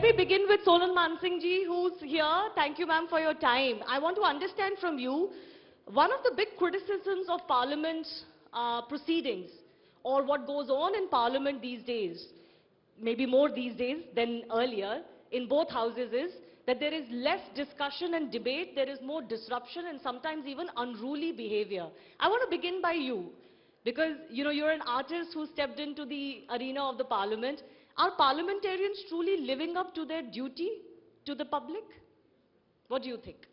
let me begin with Sonal Mansingh ji, who's here. Thank you, ma'am, for your time. I want to understand from you, one of the big criticisms of Parliament proceedings, or what goes on in Parliament these days, maybe more these days than earlier, in both houses is that there is less discussion and debate, there is more disruption and sometimes even unruly behavior. I want to begin by you, because you're an artist who stepped into the arena of the Parliament. Are parliamentarians truly living up to their duty to the public? What do you think?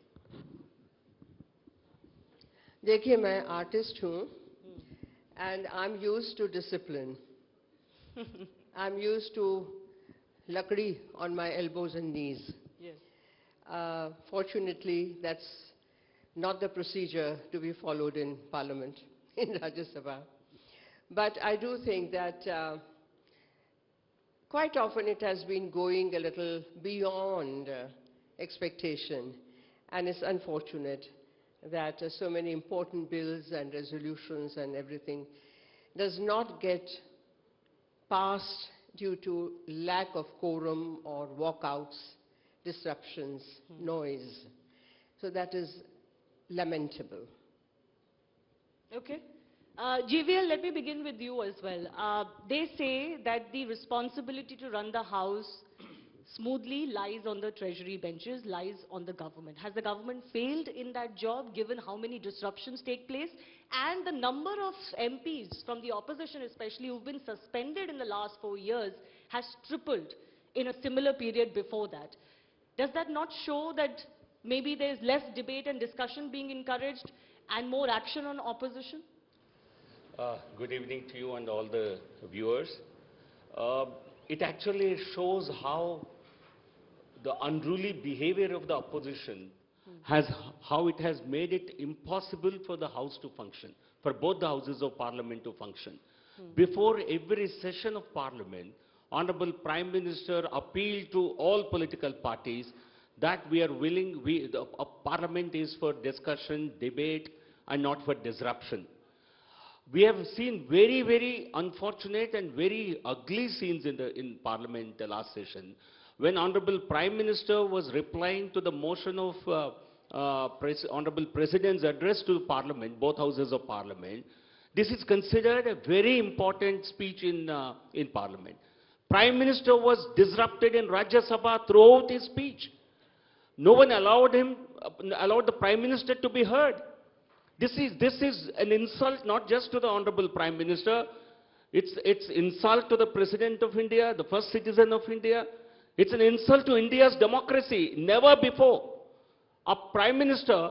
देखिए, मैं artist हूँ and I'm used to discipline. I'm used to lakdi on my elbows and knees. Yes. Fortunately, that's not the procedure to be followed in Parliament, in Rajya Sabha. But I do think that quite often it has been going a little beyond expectation, and it's unfortunate that so many important bills and resolutions and everything does not get passed due to lack of quorum or walkouts, disruptions, noise. So that is lamentable. Okay. GVL, let me begin with you as well. They say that the responsibility to run the House smoothly lies on the Treasury benches, lies on the government. Has the government failed in that job, given how many disruptions take place and the number of MPs from the opposition especially who've been suspended in the last 4 years has tripled in a similar period before that? Does that not show that maybe there's less debate and discussion being encouraged and more action on opposition? Good evening to you and all the viewers. It actually shows how the unruly behavior of the opposition how it has made it impossible for the House to function, for both the Houses of Parliament to function. Before every session of Parliament, Honorable Prime Minister appealed to all political parties that we are willing, Parliament is for discussion, debate, and not for disruption. We have seen very, very unfortunate and very ugly scenes in Parliament the last session, when Honorable Prime Minister was replying to the motion of Honorable President's address to Parliament, both houses of Parliament. This is considered a very important speech in Parliament. Prime Minister was disrupted in Rajya Sabha throughout his speech. No one allowed the Prime Minister to be heard. This is an insult not just to the Honorable Prime Minister, it's insult to the President of India, the first citizen of India. It's an insult to India's democracy. Never before a Prime Minister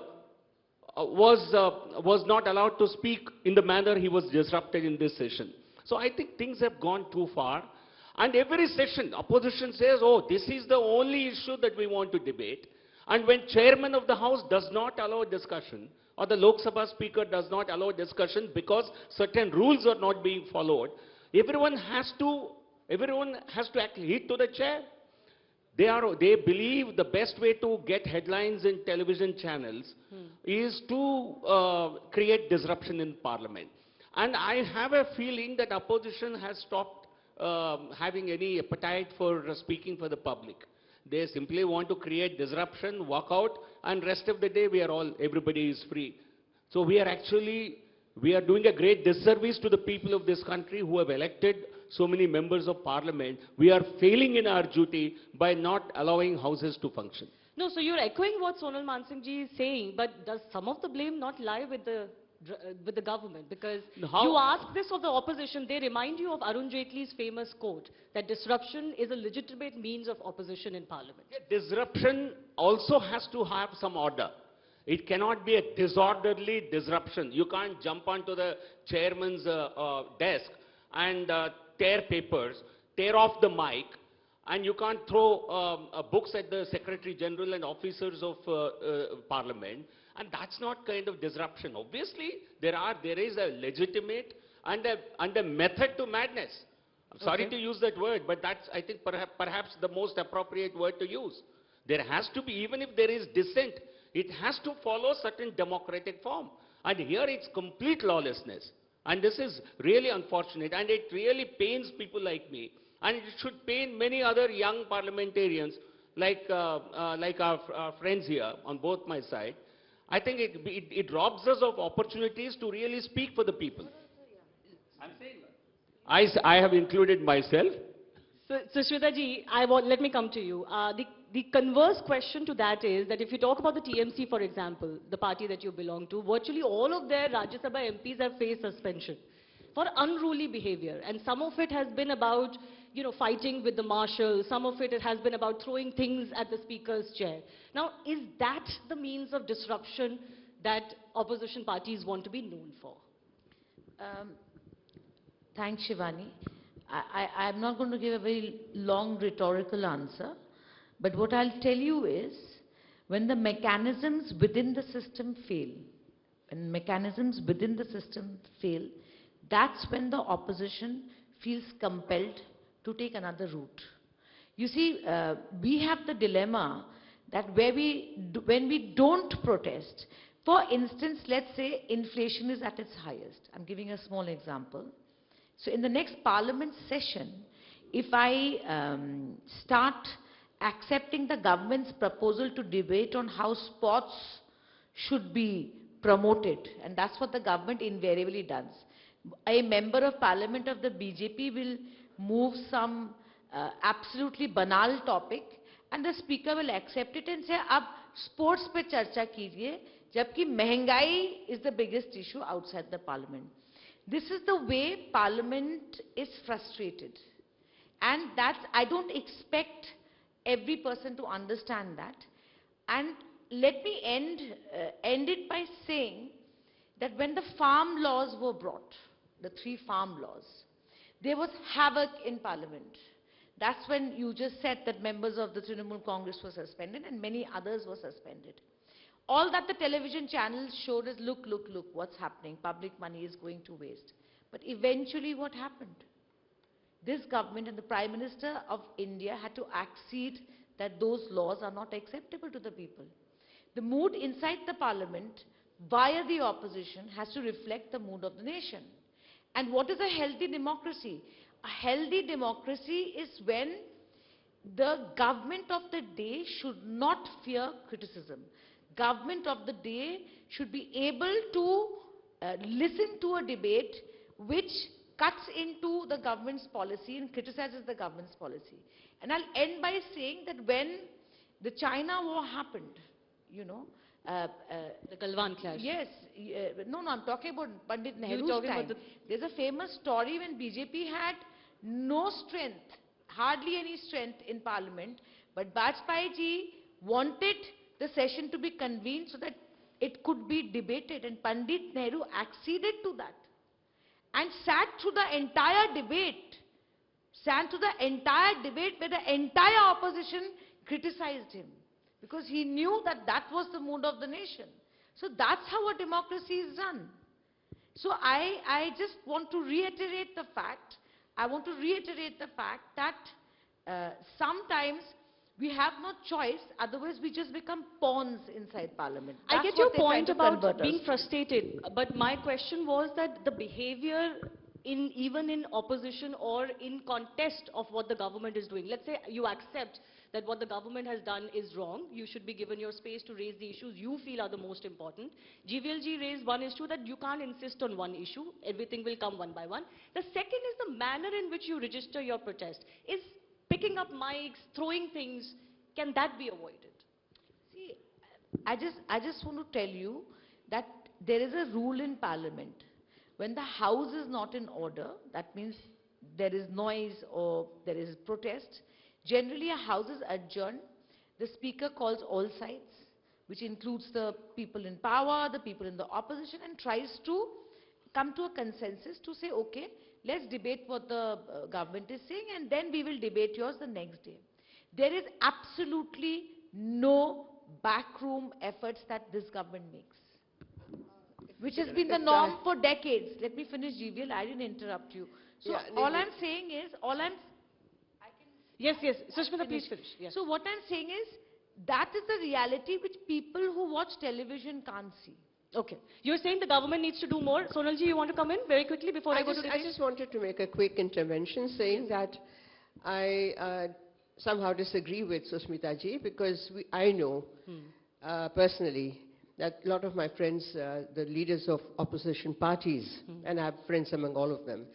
was not allowed to speak in the manner he was disrupted in this session. So I think things have gone too far. And every session, opposition says, oh, this is the only issue that we want to debate. And when chairman of the House does not allow discussion, or the Lok Sabha Speaker does not allow discussion because certain rules are not being followed, everyone has to actually heed to the chair. They believe the best way to get headlines in television channels is to create disruption in Parliament. And I have a feeling that opposition has stopped having any appetite for speaking for the public. They simply want to create disruption, walk out, and rest of the day everybody is free. So we are doing a great disservice to the people of this country who have elected so many members of Parliament. We are failing in our duty by not allowing houses to function. No, so you're echoing what Sonal Mansingh ji is saying, but does some of the blame not lie with the government? Because you ask this of the opposition, they remind you of Arun Jaitley's famous quote that disruption is a legitimate means of opposition in Parliament. Yeah, disruption also has to have some order. It cannot be a disorderly disruption. You can't jump onto the chairman's desk and tear papers, tear off the mic, and you can't throw books at the Secretary General and officers of Parliament. And that's not kind of disruption. Obviously, there is a legitimate and a method to madness. I'm sorry to use that word, but that's, I think, perhaps the most appropriate word to use. There has to be, even if there is dissent, it has to follow certain democratic form. And here it's complete lawlessness. And this is really unfortunate. And it really pains people like me And it should pain many other young parliamentarians like our friends here on both my side. I think it robs us of opportunities to really speak for the people. I'm saying that. I have included myself. So, Sushmita ji, let me come to you. The converse question to that is that if you talk about the TMC, for example, the party that you belong to, virtually all of their Rajya Sabha MPs have faced suspension for unruly behavior. And some of it has been about, you know, fighting with the marshal. Some of it has been about throwing things at the speaker's chair. Now, is that the means of disruption that opposition parties want to be known for? Thanks, Shivani. I'm not going to give a very long rhetorical answer, but what I'll tell you is, when the mechanisms within the system fail, that's when the opposition feels compelled to take another route. You see, we have the dilemma that when we don't protest, for instance, let's say inflation is at its highest. I'm giving a small example. So in the next parliament session, if I start accepting the government's proposal to debate on how sports should be promoted, and that's what the government invariably does. A member of parliament of the BJP will move some absolutely banal topic, and the speaker will accept it and say, "Ab sports pe charcha kijiye," jabki mehengai is the biggest issue outside the parliament. This is the way parliament is frustrated, and I don't expect every person to understand that. And let me end it by saying that when the farm laws were brought, the 3 farm laws, there was havoc in parliament. That's when you just said that members of the Trinamool Congress were suspended and many others were suspended. All that the television channels showed is, look, what's happening? Public money is going to waste. But eventually what happened? This government and the Prime Minister of India had to accede that those laws are not acceptable to the people. The mood inside the parliament via the opposition has to reflect the mood of the nation. And what is a healthy democracy? A healthy democracy is when the government of the day should not fear criticism. Government of the day should be able to listen to a debate which cuts into the government's policy and criticizes the government's policy. And I'll end by saying that when the China war happened, you know, the Galwan clash. Yes. No, I'm talking about Pandit Nehru's time. There's a famous story when BJP had no strength, hardly any strength in parliament, but Bajpayee ji wanted the session to be convened so that it could be debated, and Pandit Nehru acceded to that and sat through the entire debate where the entire opposition criticized him, because he knew that that was the mood of the nation. So that's how a democracy is run. So I just want to reiterate the fact, that sometimes we have no choice, otherwise we just become pawns inside parliament. I get your point about being frustrated, but my question was that the behavior even in opposition or in contest of what the government is doing. Let's say you accept that what the government has done is wrong. You should be given your space to raise the issues you feel are the most important. GVLG raised one issue that you can't insist on one issue. Everything will come one by one. The second is the manner in which you register your protest. Is picking up mics, throwing things, can that be avoided? See, I just want to tell you that there is a rule in parliament. When the house is not in order, that means there is noise or there is protest, generally a house is adjourned. The speaker calls all sides, which includes the people in power, the people in the opposition, and tries to come to a consensus to say, okay, let's debate what the government is saying, and then we will debate yours the next day. There is absolutely no backroom efforts that this government makes, which has been the norm for decades. Let me finish, GVL. I didn't interrupt you. So Yeah, all I'm saying is, Yes. Sushmita, please finish. Yes. So what I'm saying is, that is the reality which people who watch television can't see. Okay. You're saying the government needs to do more. Sonalji, you want to come in very quickly before I go to Ritesh? I just wanted to make a quick intervention saying that I somehow disagree with Sushmita ji because I know personally that a lot of my friends, the leaders of opposition parties, and I have friends among all of them,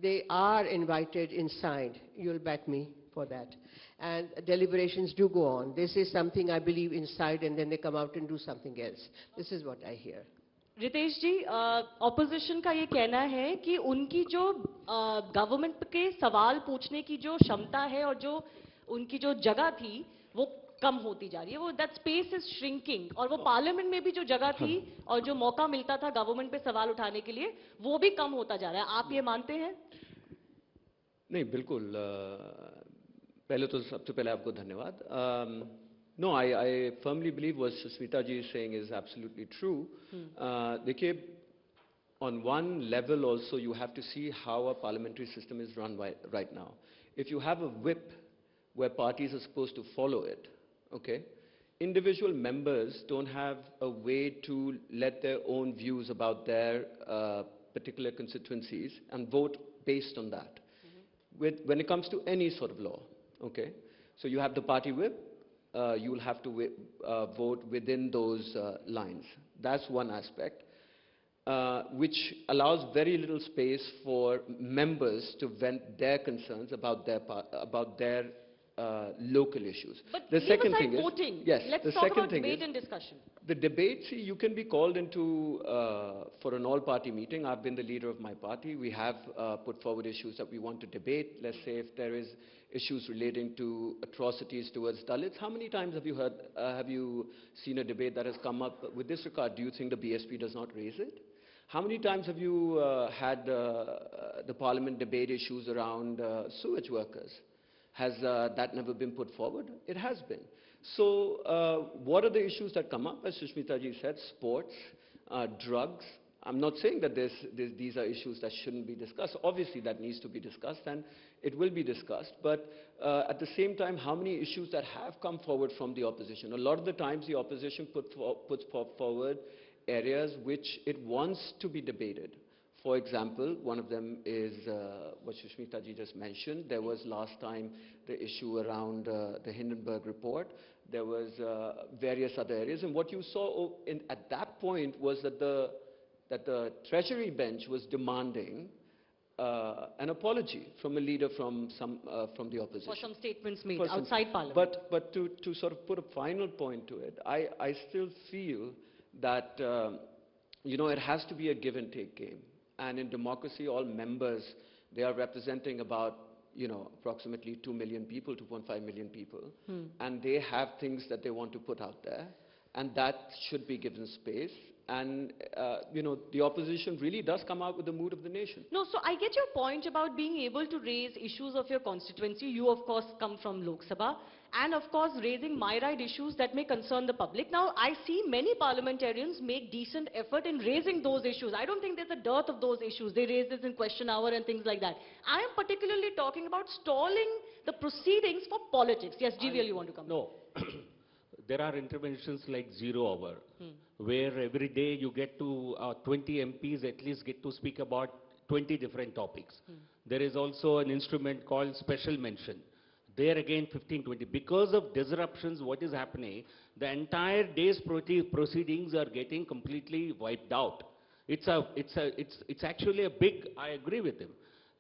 they are invited inside. You'll back me for that. And deliberations do go on. They say something, I believe, inside, and then they come out and do something else. This is what I hear. Ritesh ji, opposition का ये कहना है कि उनकी जो government के सवाल पूछने की जो क्षमता है और जो उनकी जो जगह थी वो कम होती जा रही है, वो दैट स्पेस इज श्रिंकिंग, और वो पार्लियामेंट में भी जो जगह थी और जो मौका मिलता था गवर्नमेंट पे सवाल उठाने के लिए वो भी कम होता जा रहा है. आप ये मानते हैं? नहीं, बिल्कुल. पहले तो सबसे पहले आपको धन्यवाद. No, I firmly believe what Sushmita ji is saying is absolutely true. देखिए, on one level also you have to see how a parliamentary system is run right now. If you have a whip where parties are supposed to follow it, okay, individual members don't have a way to let their own views about their particular constituencies and vote based on that. When it comes to any sort of law, okay, so you have the party whip. You will have to vote within those lines. That's one aspect, which allows very little space for members to vent their concerns about their local issues. But the second thing is voting. Yes, Let's the talk second about thing debate is, and discussion. The debate, see, you can be called into for an all-party meeting. I've been the leader of my party. We have put forward issues that we want to debate. Let's say if there is issues relating to atrocities towards Dalits. How many times have you heard, have you seen a debate that has come up with this regard? Do you think the BSP does not raise it? How many times have you had the parliament debate issues around sewage workers? Has that never been put forward? It has been. So what are the issues that come up? As Sushmita ji said, sports, drugs. I'm not saying that these are issues that shouldn't be discussed. Obviously, that needs to be discussed, and it will be discussed. But at the same time, how many issues that have come forward from the opposition? A lot of the times, the opposition puts forward areas which it wants to be debated. For example, one of them is what Sushmita ji just mentioned. There was last time the issue around the Hindenburg report. There was various other areas. And what you saw at that point was that the Treasury bench was demanding an apology from a leader from the opposition. For some statements made outside Parliament. But to sort of put a final point to it, I still feel that it has to be a give and take game. And in democracy, all members, they are representing about approximately 2 million people, 2.5 million people, and they have things that they want to put out there, and that should be given space. And, the opposition really does come out with the mood of the nation. No, so I get your point about being able to raise issues of your constituency. You, of course, come from Lok Sabha. And, of course, raising myriad issues that may concern the public. Now, I see many parliamentarians make decent effort in raising those issues. I don't think there's a dearth of those issues. They raise this in question hour and things like that. I am particularly talking about stalling the proceedings for politics. Yes, GVL, you want to come? No. There are interventions like 0 hour, where every day you get to 20 MPs at least get to speak about 20 different topics. There is also an instrument called special mention. There again 15, 20. Because of disruptions, what is happening, the entire day's proceedings are getting completely wiped out. It's actually a big, I agree with him.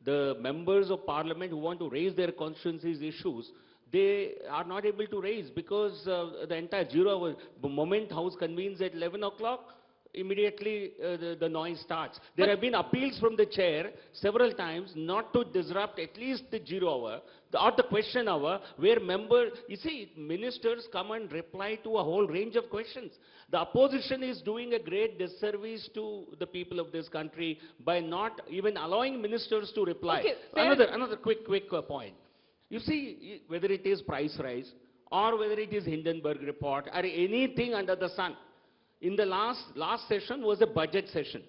The members of parliament who want to raise their constituencies issues, they are not able to raise because the entire 0 hour, the moment House convenes at 11 o'clock, immediately the noise starts. There have been appeals from the chair several times not to disrupt at least the 0 hour or the question hour, where members, you see, ministers come and reply to a whole range of questions. The opposition is doing a great disservice to the people of this country by not even allowing ministers to reply. Okay, another quick point. You see, whether it is price rise or whether it is Hindenburg report or anything under the sun, in the last session was a budget session,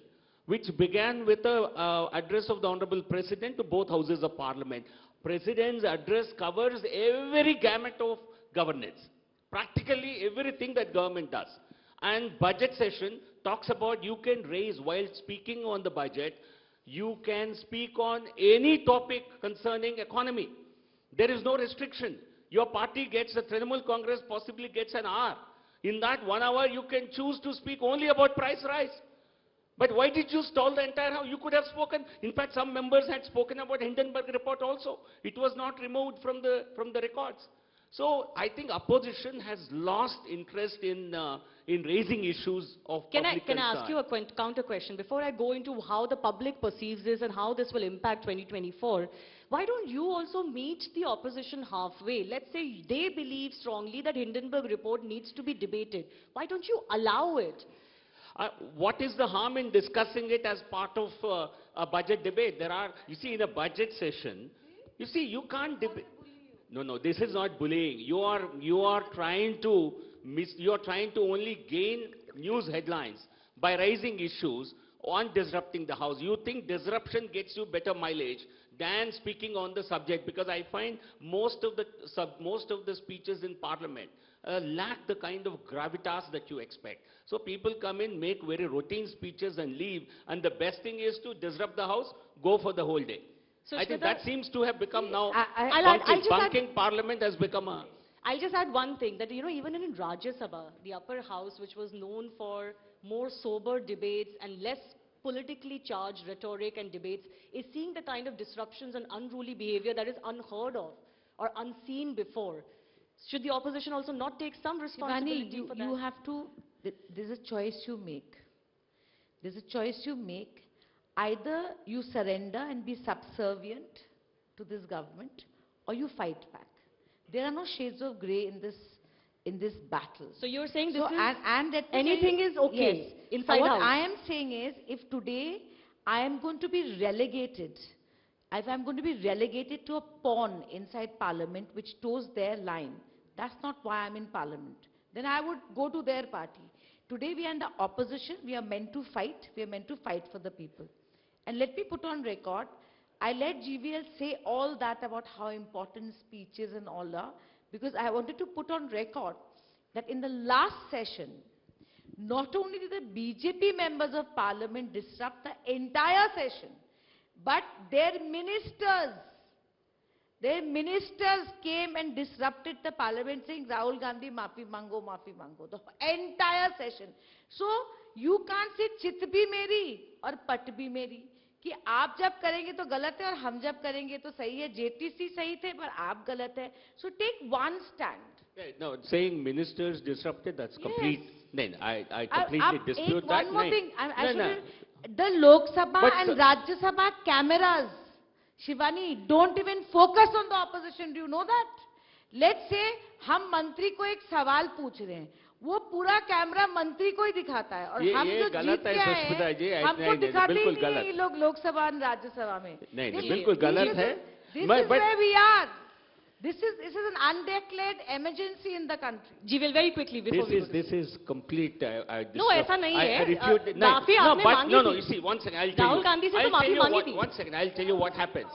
which began with the address of the Honorable President to both houses of Parliament. President's address covers every gamut of governance, practically everything that government does. And budget session talks about you can raise, while speaking on the budget, you can speak on any topic concerning economy. There is no restriction. Your party gets, the Trinamool Congress possibly gets an hour. In that 1 hour, you can choose to speak only about price rise. But why did you stall the entire house? You could have spoken. In fact, some members had spoken about Hindenburg report also. It was not removed from the records. So I think opposition has lost interest in raising issues of public Can I concern. ask you a counter question? Before I go into how the public perceives this and how this will impact 2024, why don't you also meet the opposition halfway? Let's say they believe strongly that Hindenburg report needs to be debated. Why don't you allow it? What is the harm in discussing it as part of a budget debate? You see, in a budget session, you see, you can't debate. No, this is not bullying. You are trying to only gain news headlines by raising issues on disrupting the House. You think disruption gets you better mileage than speaking on the subject, because I find most of the speeches in Parliament lack the kind of gravitas that you expect. So people come in, make very routine speeches and leave, and the best thing is to disrupt the House, go for the whole day. So I think that seems to have become now, bunking Parliament has become a... I'll just add one thing, that, even in Rajya Sabha, the upper house, which was known for more sober debates and less politically charged rhetoric and debates, is seeing the kind of disruptions and unruly behavior that is unheard of or unseen before. Should the opposition also not take some responsibility for that? You have to, there's a choice you make. There's a choice you make. Either you surrender and be subservient to this government, or you fight back. There are no shades of grey in this battle. So you're saying this anything is okay, yes. inside What house. I am saying is, if today I am going to be relegated, if I'm going to be relegated to a pawn inside Parliament which toes their line, that's not why I'm in Parliament. Then I would go to their party. Today we are in the opposition. We are meant to fight. We are meant to fight for the people. And let me put on record, I let GVL say all that about how important speeches and all are, because I wanted to put on record that in the last session, not only did the BJP members of Parliament disrupt the entire session, but their ministers came and disrupted the Parliament, saying Rahul Gandhi maafi mango, the entire session. So you can't say chit bhi meri or pat bhi meri, कि आप जब करेंगे तो गलत है और हम जब करेंगे तो सही है. JTC सही थे पर आप गलत है. So take one stand. No, saying ministers disrupted, that's complete. Then I completely dispute that. One more thing. The Lok Sabha and Rajya Sabha cameras, Shivani, don't even focus on the opposition. Do you know that? Let's say हम मंत्री को एक सवाल पूछ रहे हैं, वो पूरा कैमरा मंत्री को ही दिखाता है और हम जो जीत के आए हैं हमको दिखाते ही नहीं ये लोग लोकसभा और राज्यसभा में. नहीं, बिल्कुल गलत है. This is where we are. This is an undeclared emergency in the country. GVL, very quickly before this is complete. No, ऐसा नहीं है. माफी आपने मांगी थी. No, you see, one second, I'll tell you. Rahul Gandhi से तो माफी मांगी थी. One second, I'll tell you what happens.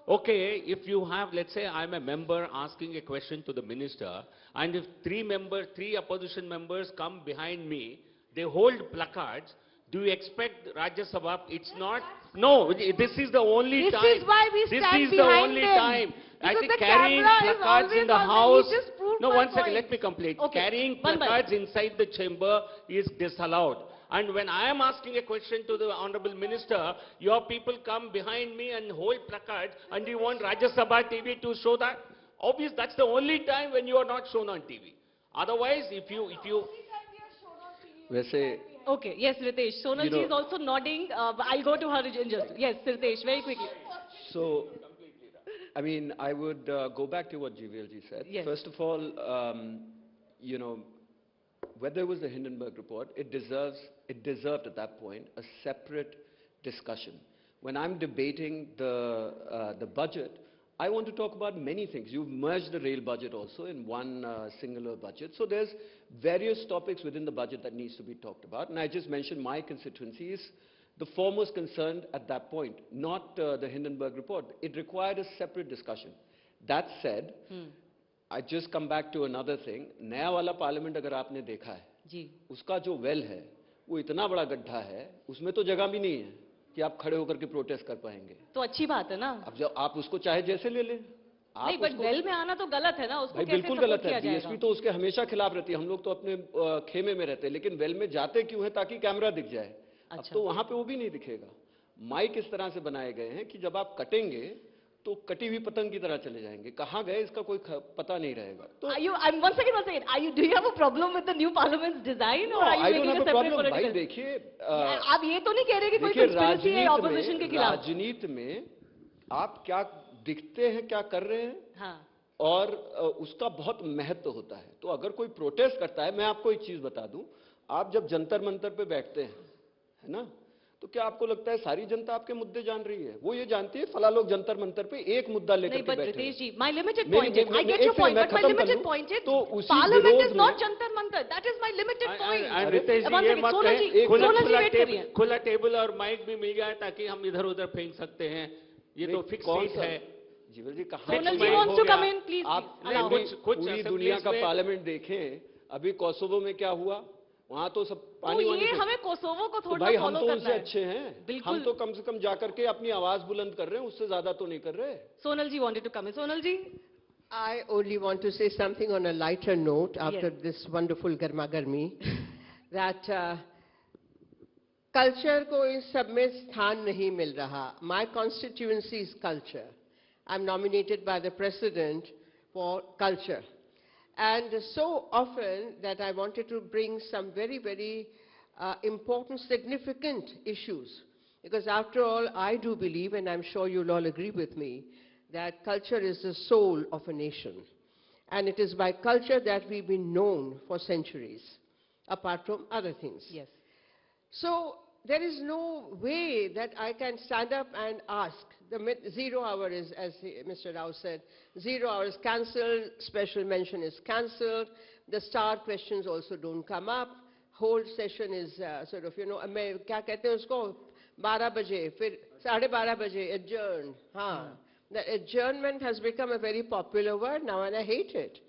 Okay, if you have, let's say I'm a member asking a question to the minister, and if three opposition members come behind me, they hold placards, do you expect Rajya Sabha? It's not. No, this is the only time. This is why we stand behind them. This is the only time. I think carrying placards in the house. No, one second, let me complete. Okay. Carrying placards inside the chamber is disallowed. And when I am asking a question to the Honorable Minister, your people come behind me and hold placards, and you want Rajya Sabha TV to show that? Obviously, that's the only time when you are not shown on TV. Otherwise, if you... Okay, yes, Ritesh. Sonal ji is also nodding. I'll go to her in just... Yes, Ritesh, very quickly. So, I mean, I would go back to what GVL ji said. Yes. First of all, whether it was the Hindenburg report, it deserved at that point a separate discussion. When I'm debating the budget, I want to talk about many things. You've merged the rail budget also in one singular budget. So there's various topics within the budget that needs to be talked about. And I just mentioned my constituency is the foremost concerned at that point, not the Hindenburg report. It required a separate discussion. That said, I just come back to another thing. नया वाला parliament अगर आपने देखा है, जी, उसका जो well है, वो इतना बड़ा गड्ढा है, उसमें तो जगह भी नहीं है कि आप खड़े होकर के प्रोटेस्ट कर पाएंगे. तो अच्छी बात है ना. अब जब आप उसको चाहे जैसे ले लें, नहीं, बट वेल में आना तो गलत है ना, उसको भाई कैसे बिल्कुल सपोर्ट गलत किया है। जाएगा? बीएसपी तो उसके हमेशा खिलाफ रहती है। हम लोग तो अपने खेमे में रहते हैं, लेकिन वेल में जाते क्यों है? ताकि कैमरा दिख जाए। अब अच्छा। तो वहां पे वो भी नहीं दिखेगा। माइक इस तरह से बनाए गए हैं कि जब आप कटेंगे तो कटी हुई पतंग की तरह चले जाएंगे, कहां गए इसका कोई पता नहीं रहेगा। तो one second, do you have a problem with the new parliament's design or are you I don't making have a a separate problem। भाई political? देखिए, आप ये तो नहीं कह रहे कि कोई देखिए conspiracy है ऑपोजिशन के खिलाफ? राजनीति में आप क्या दिखते हैं, क्या कर रहे हैं, हाँ, और उसका बहुत महत्व होता है। तो अगर कोई प्रोटेस्ट करता है, मैं आपको एक चीज बता दूं, आप जब जंतर मंतर पे बैठते हैं, है ना, तो क्या आपको लगता है सारी जनता आपके मुद्दे जान रही है? वो ये जानती है फला लोग जंतर मंतर पे एक मुद्दा लेकर के बैठे हैं। रितेश जी, my limited point is, I get your point, but my limited point is, तो उसी Parliament विरोध is में not jantar mantar. That is my limited point. And Ritesh ji, One ये second, मत सोनल जी, कहें, सोनल जी wait करिए। खुला टेबल और माइक भी मिल जाए ताकि हम इधर उधर फेंक सकते हैं। ये तो फिक्स कौन सीट सा है। जीवन जी कहाँ? सोनल जी माइक wants हो to come गया। in, please. आप allow. पूरी दुनिया का में- पार्लियामेंट देखें, अभी कोसोवो में क्या हुआ, वहां तो सब तो पानी वानी ये थे। हमें कोसोवो को तो थोड़ा भाई हम फॉलो तो करना उनसे है। अच्छे हैं, बिल्कुल। हम तो कम से कम जाकर के अपनी आवाज बुलंद कर रहे हैं, उससे ज्यादा तो नहीं कर रहे। Sonal ji wanted to come in. Sonal ji? I only want to say something on a lighter note after Yes. this wonderful garma garmi, that culture को इस सब में स्थान नहीं मिल रहा. My constituency is culture. I'm nominated by the president for culture. And so often that I wanted to bring some very, very important, significant issues. Because after all, I do believe, and I'm sure you'll all agree with me, that culture is the soul of a nation. And it is by culture that we've been known for centuries, apart from other things. Yes. So there is no way that I can stand up and ask. The 0 hour is, as Mr. Rao said, 0 hour is cancelled, special mention is cancelled, the star questions also don't come up, whole session is sort of, मैं क्या कहते हैं उसको, 12 बजे, फिर 12:30 बजे, adjourned. The adjournment has become a very popular word now, and I hate it.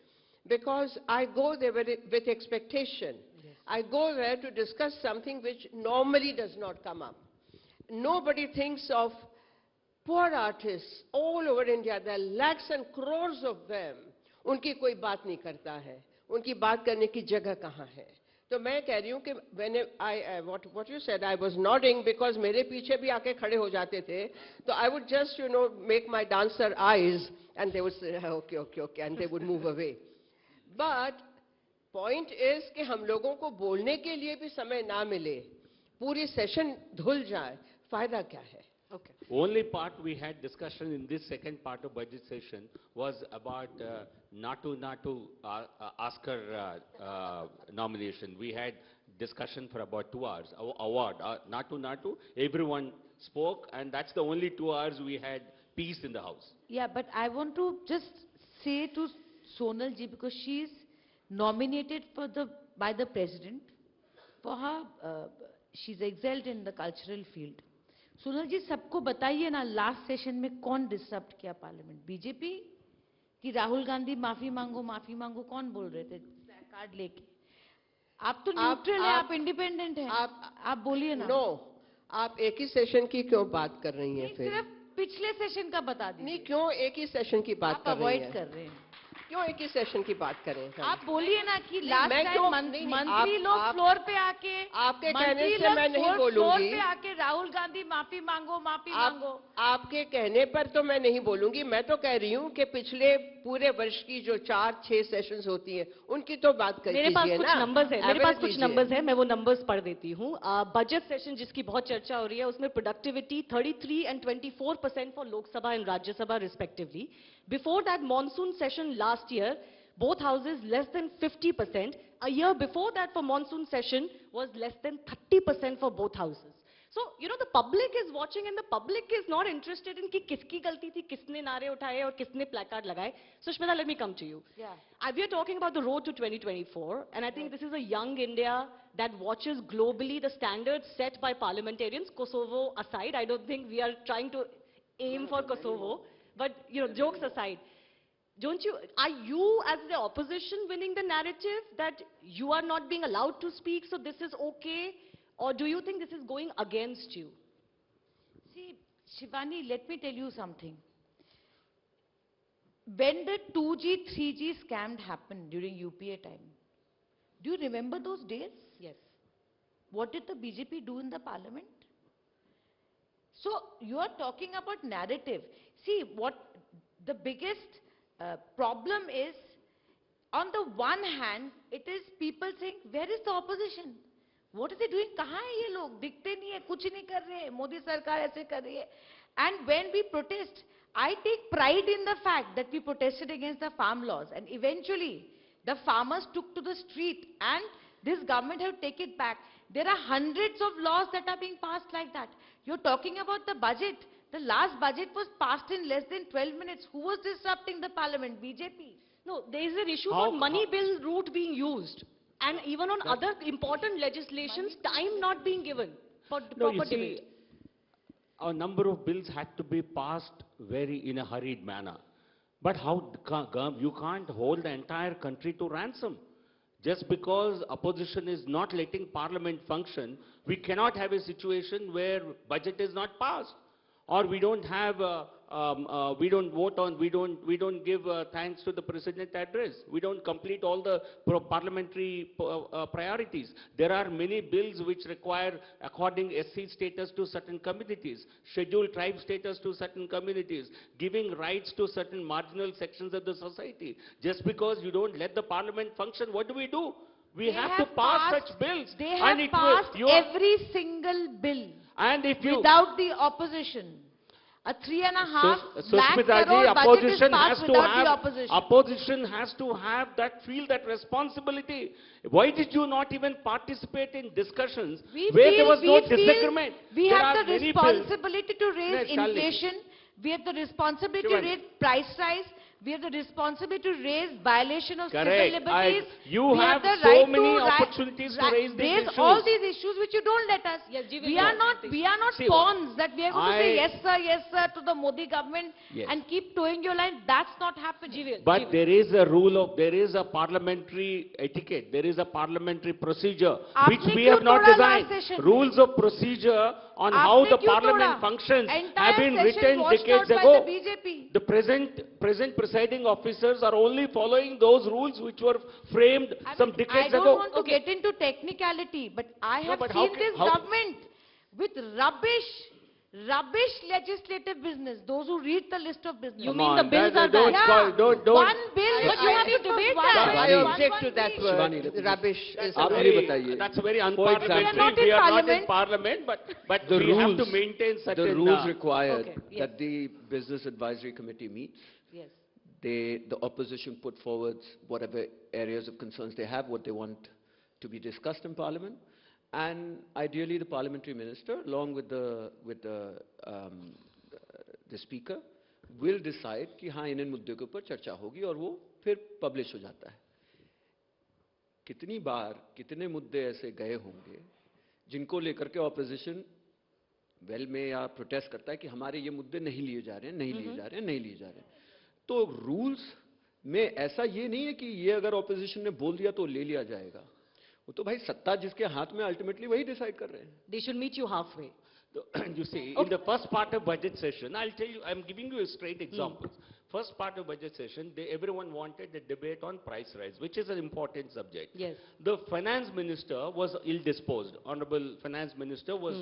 Because I go there with expectation. Yes. I go there to discuss something which normally does not come up. Nobody thinks of poor artists all over India. There are lakhs and crores of them. उनकी कोई बात नहीं करता है. उनकी बात करने की जगह कहाँ है? तो मैं कह रही हूँ कि what you said, I was nodding because मेरे पीछे भी आके खड़े हो जाते थे. So I would just, make my dancer eyes and they would say, okay, and they would move away. But point is कि हम लोगों को बोलने के लिए भी समय ना मिले, पूरी सेशन धुल जाए, फायदा क्या है? Okay. Only part we had discussion in this second part of budget session was about Natu Oscar nomination. We had discussion for about 2 hours. Award, Natu, everyone spoke, and that's the only 2 hours we had peace in the house. Yeah, but I want to just say to Sonal ji, because she is nominated by the president for her, she's excelled in the cultural field. Sonal जी, सबको बताइए ना, last session में कौन disturb किया parliament? BJP कि राहुल गांधी माफी मांगो कौन बोल रहे थे कार्ड लेके? आप तो न्यूट्रल हैं, आप इंडिपेंडेंट हैं, आप बोलिए ना. नो, आप एक ही सेशन की क्यों बात कर रही हैं? फिर सिर्फ पिछले सेशन का बता दीजिए. नहीं, क्यों एक ही सेशन की बात कर रही हैं? अवॉइड कर रहे हैं. क्यों एक ही सेशन की बात करें? आप बोलिए ना कि लास्ट मैं टाइम मंत्री लोग फ्लोर पे आके, आपके कहने से मैं नहीं बोलूंगी. फ्लोर पे आके राहुल गांधी माफी मांगो. आपके कहने पर तो मैं नहीं बोलूंगी. मैं तो कह रही हूँ कि पिछले पूरे वर्ष की जो 4-6 सेशंस होती हैं, उनकी तो बात कीजिए ना. मेरे पास कुछ नंबर्स है, मैं वो नंबर्स पढ़ देती हूँ. बजट सेशन जिसकी बहुत चर्चा हो रही है, उसमें productivity 33 and 24% for Lok Sabha and Rajya Sabha respectively. Before that monsoon session last year, both houses less than 50%. A year before that for monsoon session was less than 30% for both houses. So, the public is watching and the public is not interested in कि किसकी गलती थी, किसने नारे उठाए और किसने placard लगाए. Sushmita, let me come to you. Yeah. We are talking about the road to 2024, and I think this is a young India that watches globally the standards set by parliamentarians, Kosovo aside. I don't think we are trying to aim for Kosovo. But, jokes aside, are you as the opposition winning the narrative that you are not being allowed to speak, so this is okay? Or do you think this is going against you? See, Shivani, let me tell you something. when the 2G, 3G scam happened during UPA time, do you remember those days? Yes. What did the BJP do in the parliament? So you are talking about narrative. See, what the biggest problem is, on the one hand, it is people saying, where is the opposition? What are they doing? कहाँ हैं ये लोग? दिखते नहीं है, कुछ नहीं कर रहे हैं. मोदी सरकार ऐसे कर रही है. And when we protest, I take pride in the fact that we protested against the farm laws, and eventually the farmers took to the street, and this government have taken it back. There are hundreds of laws that are being passed like that. You're talking about the budget. The last budget was passed in less than 12 minutes. Who was disrupting the parliament? BJP. No, there is an issue about money bill route being used. And even on other important legislations, time not being given for No, proper you see, debate. a number of bills had to be passed in a hurried manner. But you can't hold the entire country to ransom. Just because opposition is not letting parliament function, we cannot have a situation where budget is not passed, or we don't have, we don't vote on, we don't give thanks to the president address. We don't complete all the parliamentary priorities. There are many bills which require according SC status to certain communities, scheduled tribe status to certain communities, giving rights to certain marginal sections of the society. Just because you don't let the parliament function, what do? We have to pass such bills. They have passed every single bill. And if you, without the opposition. A 3.5 lakh Sushmita crore ji, budget is passed without the opposition. Opposition has to have feel that responsibility. Why did you not even participate in discussions where there was no disagreement? We There have are the many responsibility to raise Yes, Shalini. inflation. We have the responsibility to Shivani. raise price rise. We have the responsibility to raise violation of Correct. civil liberties. You We have the so right many to opportunities to raise these issues. all these issues which you don't let us. Yes, Ji, we are not See, pawns that we are going to say I- yes sir to the Modi government Yes. and keep towing your line. That's not happening. But there is a there is a parliamentary etiquette, there is a parliamentary procedure which Aapne we kyun have not toda designed. last session? Rules of procedure on how Aapne the kyun parliament toda? functions Entire have been session written washed decades out by ago. the BJP. The present presiding officers are only following those rules which were framed some decades I don't ago. want to get into technicality, but I have but how seen ca- this how- government with rubbish legislative business. Those who read the list of business. You mean the bills are don't bad? call- don't- One bill, I- but you have to debate that. I Shivani. object to that Shivani, word. let me- Rubbish is a आप very... मुझे बताइए. That's very For unparliamentary. example, We We are are not not in in parliament, but The we have to rules- maintain certain... The rules required Okay, yes. that the Business Advisory Committee meets. Yes. The opposition put forward whatever areas of concerns they have, what they want to be discussed in Parliament, and ideally the Parliamentary Minister, along with the Speaker, will decide कि हाँ इन मुद्दों के ऊपर चर्चा होगी और वो फिर पब्लिश हो जाता है. कितनी बार कितने मुद्दे ऐसे गए होंगे जिनको लेकर के ऑपोजिशन वेल में या प्रोटेस्ट करता है कि हमारे ये मुद्दे नहीं लिए जा रहे हैं, नहीं लिए जा रहे हैं, नहीं लिए जा रहे हैं. तो रूल्स में ऐसा ये नहीं है कि ये अगर ऑपोजिशन ने बोल दिया तो ले लिया जाएगा. वो तो भाई सत्ता जिसके हाथ में अल्टीमेटली वही डिसाइड कर रहे हैं. They should meet you halfway. You see, in the first part of budget session, I'll tell you, I'm giving you a straight example. First part of budget session, everyone wanted a debate on price rise, which is an important subject. Yes. The finance minister was ill-disposed. Honorable finance minister was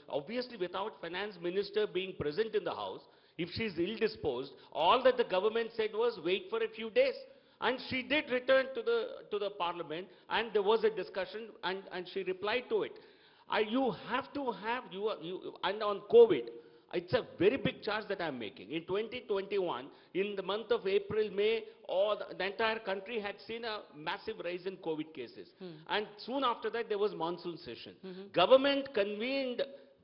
obviously, without finance minister being present in the house, if she's ill-disposed, all that the government said was wait for a few days. And she did return to the parliament, and there was a discussion, and she replied to it. You have to have, and on COVID, it's a very big charge that I'm making. In 2021, in the month of April, May, the entire country had seen a massive rise in COVID cases. And soon after that, there was monsoon session. Government convened,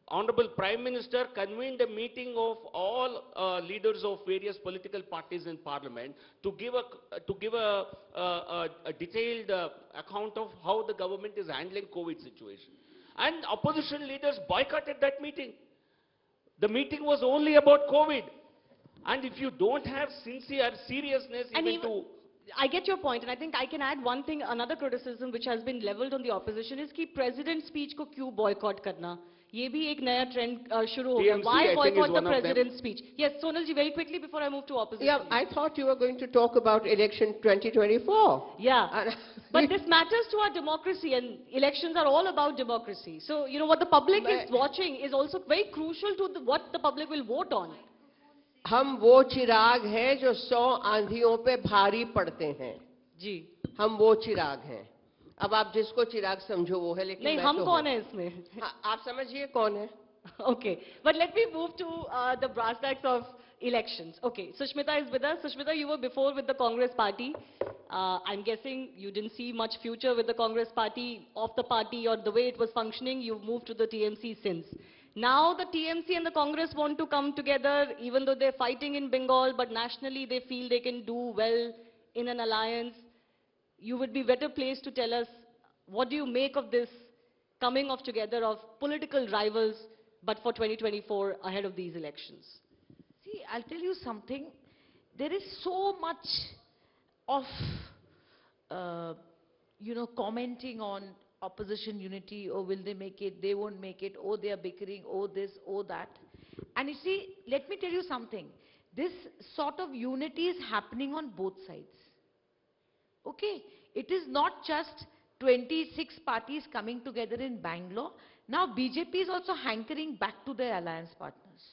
Honorable Prime Minister convened a meeting of all leaders of various political parties in Parliament to give a detailed account of how the government is handling COVID situation. And opposition leaders boycotted that meeting. The meeting was only about COVID. And if you don't have seriousness I get your point, and I think I can add one thing, another criticism which has been leveled on the opposition is कि president speech को क्यों boycott करना? ये भी एक नया trend शुरू हो गया. TMC, Why I think, is boycott the one of them. president's speech? Yes, Sonal ji, very quickly before I move to opposition. Yeah, I thought you were going to talk about election 2024. Yeah, And- but this matters to our democracy, and elections are all about democracy. So, you know, what the public is watching is also very crucial to what the public will vote on. हम वो चिराग हैं जो 100 आंधियों पे भारी पड़ते हैं. जी. हम वो चिराग हैं. अब आप जिसको चिराग समझो वो है, लेकिन नहीं, मैं हम तो कौन हूं. है इसमें? हाँ, आप समझिए कौन है. Okay, but let me move to the brass tacks of elections. Okay, Sushmita is with us. Sushmita, you were before with the Congress party. I'm guessing you didn't see much future with the Congress party, of the party, or the way it was functioning. You've moved to the TMC since. Now the TMC and the Congress want to come together, even though they're fighting in Bengal, but nationally they feel they can do well in an alliance. You would be better placed to tell us, what do you make of this coming of together of political rivals, but for 2024 ahead of these elections? See, I'll tell you something. There is so much of, commenting on opposition unity. Oh, will they make it? They won't make it. Oh, they are bickering. Oh, this, oh, that. And you see, let me tell you something. This sort of unity is happening on both sides. Okay? It is not just 26 parties coming together in Bangalore. Now BJP is also hankering back to their alliance partners.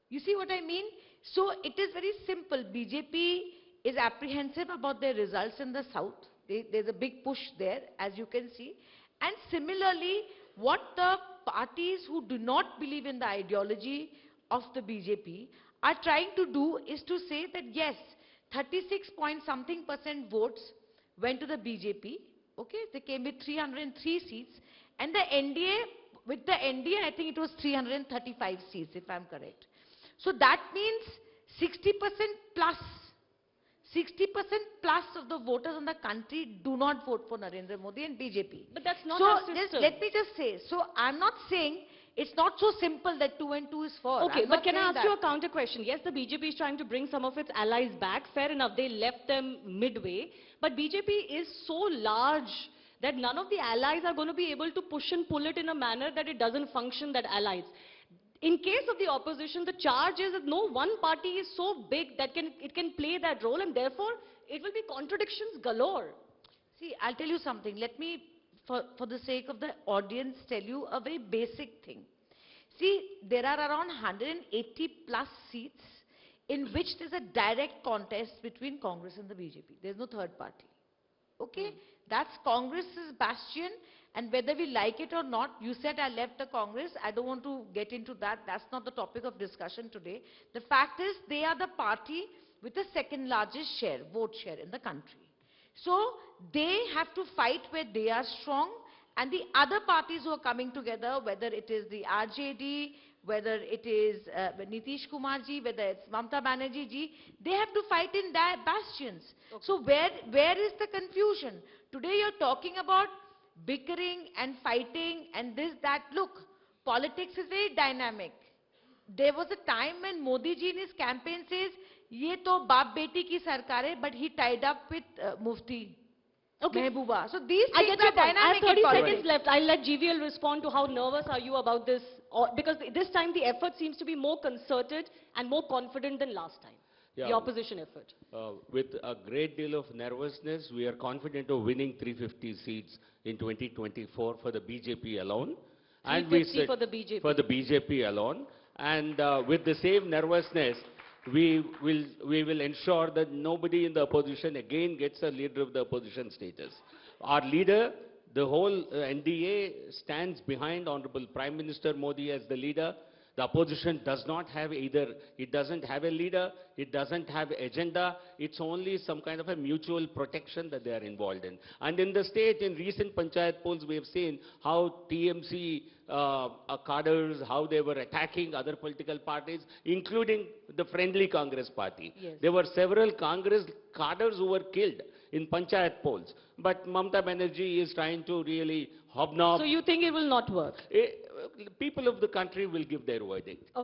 You see what I mean? So it is very simple. BJP is apprehensive about their results in the south. There's a big push there, as you can see. And similarly, what the parties who do not believe in the ideology of the BJP are trying to do is to say that yes, 36-point-something% votes went to the BJP. Okay, they came with 303 seats. And the NDA, with the NDA, I think it was 335 seats, if I'm correct. So that means 60% plus. 60% plus of the voters in the country do not vote for Narendra Modi and BJP. But that's not so our system. Let me just say, so I'm not saying it's not so simple that 2 and 2 is 4. Okay, I'm but not can I saying ask you a counter question? Yes, the BJP is trying to bring some of its allies back. Fair enough, they left them midway. But BJP is so large that none of the allies are going to be able to push and pull it in a manner that it doesn't function, that allies. In case of the opposition, the charge is that no one party is so big that it can play that role, and therefore it will be contradictions galore. See, I'll tell you something. Let me, for the sake of the audience, tell you a very basic thing. See, there are around 180 plus seats in which there's a direct contest between Congress and the BJP. There's no third party. Okay? That's Congress's bastion, and whether we like it or not, you said I left the Congress. I don't want to get into that. That's not the topic of discussion today. The fact is, they are the party with the second largest share, vote share in the country. So, they have to fight where they are strong, and the other parties who are coming together, whether it is the RJD, whether it is Nitish Kumar ji, whether it's Mamata Banerjee ji, they have to fight in their bastions. Okay. So where is the confusion? Today you're talking about bickering and fighting and this, that. Look, politics is very dynamic. There was a time when Modi ji in his campaign says, ye to baap beti ki sarkar hai, but he tied up with Mufti. Okay. Mehbooba. So these things are dynamic. I have 30 in seconds left. I'll let GVL respond to how nervous are you about this, because this time the effort seems to be more concerted and more confident than last time. Yeah. The opposition effort. With a great deal of nervousness, we are confident of winning 350 seats in 2024 for the BJP alone. 350 for the BJP. For the BJP alone. And with the same nervousness, we will ensure that nobody in the opposition again gets a leader of the opposition status. Our leader, the whole NDA stands behind Honorable Prime Minister Modi as the leader. The opposition does not have either, it doesn't have a leader, it doesn't have agenda, it's only some kind of a mutual protection that they are involved in. And in the state, in recent panchayat polls, we have seen how TMC cadres, how they were attacking other political parties, including the friendly Congress party. Yes. There were several Congress cadres who were killed in panchayat polls. But Mamata Banerjee is trying to really hobnob. So you think it will not work? People of the country will give their verdict.